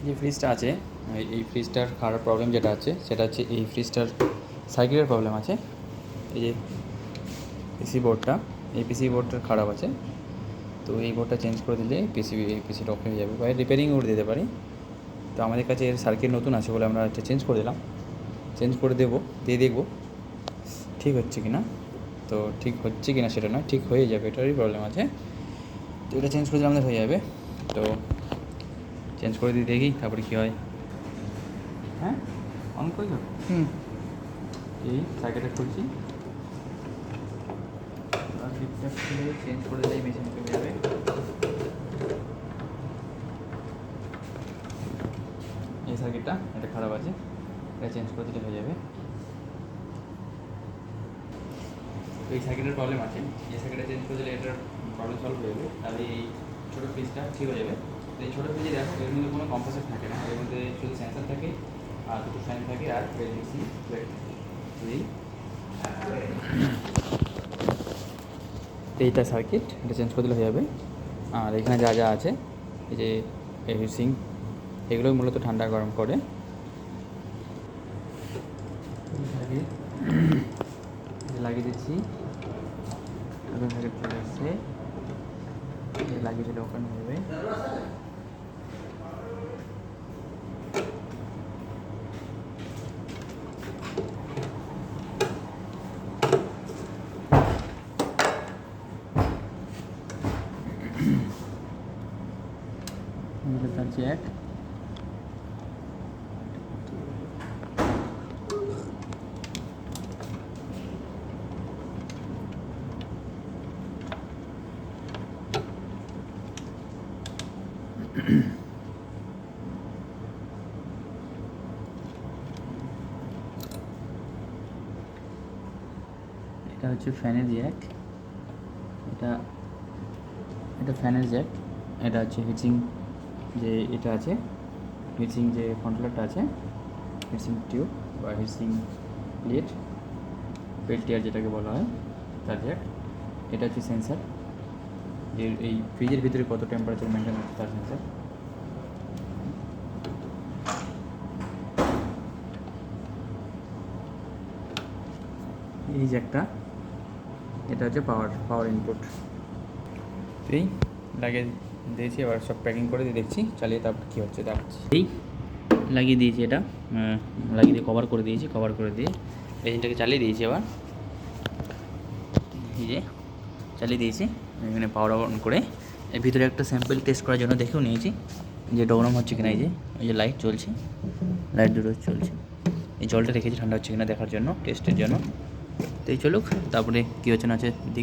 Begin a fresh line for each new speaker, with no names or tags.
যে ফ্রিজটা আছে, এই ফ্রিজটার খারাপ প্রবলেম যেটা আছে সেটা হচ্ছে এই ফ্রিজটার সার্কিটের প্রবলেম আছে। এই যে পিসি বোর্ডটা, এই পিসি বোর্ডটা খারাপ আছে। তো এই বোর্ডটা চেঞ্জ করে দিলে পিসিটা ওকে হয়ে যাবে, বা রিপেয়ারিংও করে দিতে পারি। তো আমাদের কাছে এর সার্কিট নতুন আছে বলে আমরা এটা চেঞ্জ করে দিলাম, চেঞ্জ করে দিয়ে দেখবো ঠিক হচ্ছে কি না। তো ঠিক হচ্ছে কি না সেটা নয়, ঠিক হয়ে যাবে, এটারই প্রবলেম আছে। তো এটা চেঞ্জ করে দিলে আমাদের হয়ে যাবে। তো চেঞ্জ করে দিয়ে দেখি তারপরে কী হয়। হ্যাঁ, অন করে যাবে। এই সার্কিটটা খুলছি, ফ্লিপটা খুলে চেঞ্জ করে দিলেই মেশিন চলে যাবে। এই সার্কিটটা এটা খারাপ আছে, এটা চেঞ্জ করে দিলে হয়ে যাবে। তো এই সার্কিটের প্রবলেম আছে, এই সার্কিটটা চেঞ্জ করে দিলে এটার প্রবলেম সলভ হয়ে যাবে। তাহলে এই ছোটো ফ্রিজটা ঠিক হয়ে যাবে। তো এই ছোটো ফ্রিজে দেখো এর মধ্যে কোনো কম্প্রেসার থাকে না, এর মধ্যে শুধু সেন্সার থাকে আর দুটো ফ্যান থাকে আর মিক্সি প্লেট থাকে। এইটা সার্কিট, এটা চেঞ্জ করে দিলে হয়ে যাবে। আর এখানে যা যা আছে, এই যে হিটসিঙ্ক, এগুলোই মূলত ঠান্ডা গরম করে। লাগিয়ে দিচ্ছি, এখন সার্কিট চলে আসছে, লাগিয়ে দিলে ওপেন হবে। তার জ্যাক, এটা হচ্ছে ফ্যানের জ্যাক, এটা এটা ফ্যানের জ্যাক, এটা হচ্ছে হিটসিং যে এটা আছে, হিটসিং যে কন্ট্রোলারটা আছে, হিটসিং টিউব বা হিটসিং প্লেট, পেল্টিয়ার যেটাকে বলা হয়, তার জ্যাক। এটা হচ্ছে সেন্সার, যে এই ফ্রিজের ভিতরে কত টেম্পারেচার মেনটেন হচ্ছে তার সেন্সার। এই জ্যাকটা, এটা হচ্ছে পাওয়ার ইনপুট। এই লাগিয়ে দিয়েছি, এবার সব প্যাকিং করে দিয়ে দেখছি, চালিয়ে তারপর কী হচ্ছে দেখাচ্ছি। এই লাগিয়ে দিয়েছি, এটা লাগিয়ে দিয়ে কভার করে দিয়েছি, কভার করে দিয়ে মেশিনটাকে চালিয়ে দিয়েছি। এবার এই যে চালিয়ে দিয়েছি, এখানে পাওয়ার অন করে এর ভিতরে একটা স্যাম্পল টেস্ট করার জন্য দেখেও নিয়েছি যে ডগরম হচ্ছে কিনা। এই যে লাইট জ্বলছে, লাইট দুটো চলছে, এই জলটা রেখেছি ঠান্ডা হচ্ছে কিনা দেখার জন্য, টেস্টের জন্য। তো এই চলুক, তারপরে কী হচ্ছে না আছে দিক